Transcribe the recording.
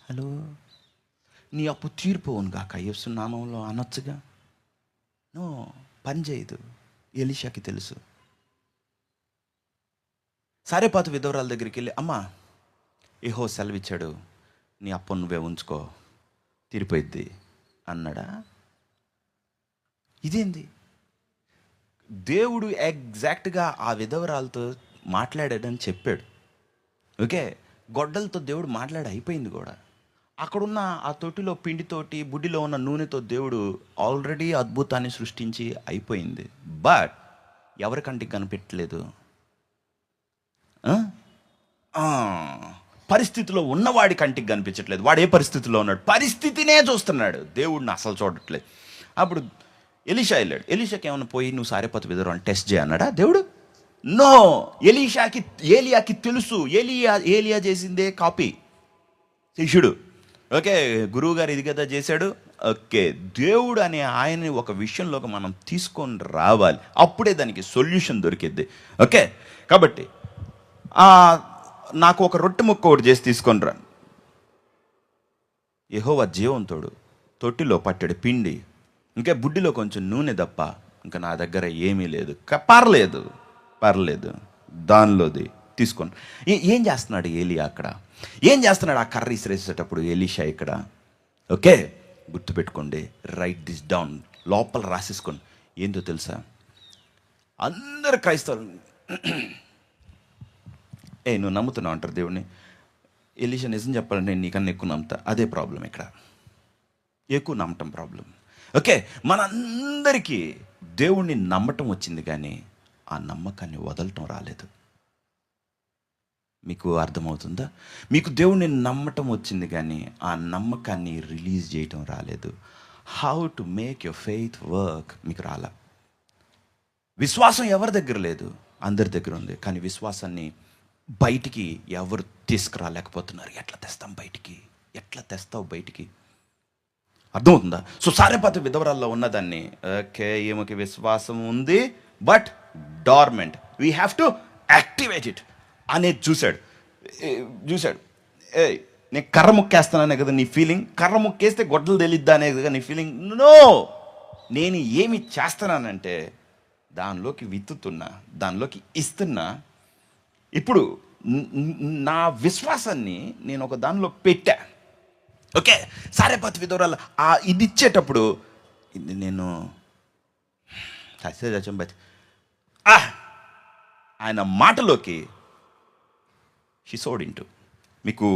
Hello, నీ అప్పు తీరిపోవును గాక యేసు నామంలో అనొచ్చుగా. నో, పని చేయదు. ఎలీషాకి తెలుసు. సారెపాతు విధవరాల దగ్గరికి వెళ్ళి, అమ్మా యెహోవా సెలవిచ్చాడు, నీ అప్పును నువ్వే ఉంచుకో, తీరిపోయిద్ది అన్నాడా? ఇదేంది? దేవుడు ఎగ్జాక్ట్గా ఆ విధవరాలతో మాట్లాడాడని చెప్పాడు. ఓకే, గొడ్డలతో దేవుడు మాట్లాడి అయిపోయింది కూడా. అక్కడున్న ఆ తొట్టిలో పిండితోటి బుడ్డిలో ఉన్న నూనెతో దేవుడు ఆల్రెడీ అద్భుతాన్ని సృష్టించి అయిపోయింది. బట్ ఎవరి కంటికి కనిపెట్టలేదు. ఆ? ఆ, పరిస్థితిలో ఉన్నవాడి కంటికి కనిపించట్లేదు. వాడు ఏ పరిస్థితిలో ఉన్నాడు? పరిస్థితినే చూస్తున్నాడు, దేవుడిని అసలు చూడట్లేదు. అప్పుడు ఎలీషా వెళ్ళాడు. ఎలీషాకి ఏమైనా పోయి నువ్వు సారెపాతు విధవరాలను టెస్ట్ చేయన్నాడా దేవుడు? నో. ఏలియాకి తెలుసు. ఏలియా చేసిందే కాపీ శిష్యుడు. ఓకే, గురువు గారు ఇది కదా చేశాడు. ఓకే, దేవుడు అనే ఆయన్ని ఒక విషయంలోకి మనం తీసుకొని రావాలి, అప్పుడే దానికి సొల్యూషన్ దొరికిద్ది. ఓకే, కాబట్టి నాకు ఒక రొట్టె ముక్క ఒకటి చేసి తీసుకొని రా. యెహోవా జీవంతోడు తొట్టిలో పట్టెడు పిండి, ఇంకా బుడ్డిలో కొంచెం నూనె తప్ప ఇంకా నా దగ్గర ఏమీ లేదు. పర్లేదు దానిలోది తీసుకొని. ఏం చేస్తున్నాడు ఏలియా అక్కడ? ఏం చేస్తున్నాడు ఆ కర్ర ఇసిరేసేటప్పుడు ఎలీషా ఇక్కడ? ఓకే, గుర్తుపెట్టుకోండి, రైట్ దిస్ డౌన్, లోపల రాసేసుకోండి. ఏందో తెలుసా, అందరు క్రైస్తవులు నువ్వు నమ్ముతున్నావు అంటారు దేవుడిని. ఎలీషా నిజం చెప్పాలంటే నేను నీకన్నా ఎక్కువ నమ్ముతా. అదే ప్రాబ్లం ఇక్కడ, ఎక్కువ నమ్మటం ప్రాబ్లం. ఓకే, మనందరికీ దేవుణ్ణి నమ్మటం వచ్చింది కానీ ఆ నమ్మకాన్ని వదలటం రాలేదు. మీకు అర్థమవుతుందా? మీకు దేవుణ్ణి నమ్మటం వచ్చింది కానీ ఆ నమ్మకాన్ని రిలీజ్ చేయటం రాలేదు. How to make your faith work మీకు రాలా. విశ్వాసం ఎవరి దగ్గర లేదు, అందరి దగ్గర ఉంది. కానీ విశ్వాసాన్ని బయటికి ఎవరు తీసుకురాలేకపోతున్నారు. ఎట్లా తెస్తావు బయటికి? అర్థమవుతుందా? సో సారెపాతు విధవరాల్లో ఉన్నదాన్ని, ఓకే ఈమెకి విశ్వాసం ఉంది but dormant, we have to activate it అనేది చూశాడు. నేను కర్ర ముక్కేస్తాననే కదా నీ ఫీలింగ్? కర్ర ముక్కేస్తే గొడ్డలు తెలిద్దా అనే కదా నీ ఫీలింగ్? నో, నేను ఏమి చేస్తున్నానంటే దానిలోకి విత్తుతున్నా, దానిలోకి ఇస్తున్నా. ఇప్పుడు నా విశ్వాసాన్ని నేను ఒక దానిలో పెట్టా. ఓకే, సారెపాతు విధవరాలు ఇది ఇచ్చేటప్పుడు ఇది నేను ఆయన మాటలోకి షీ సోడ్ ఇంటూ. మీకు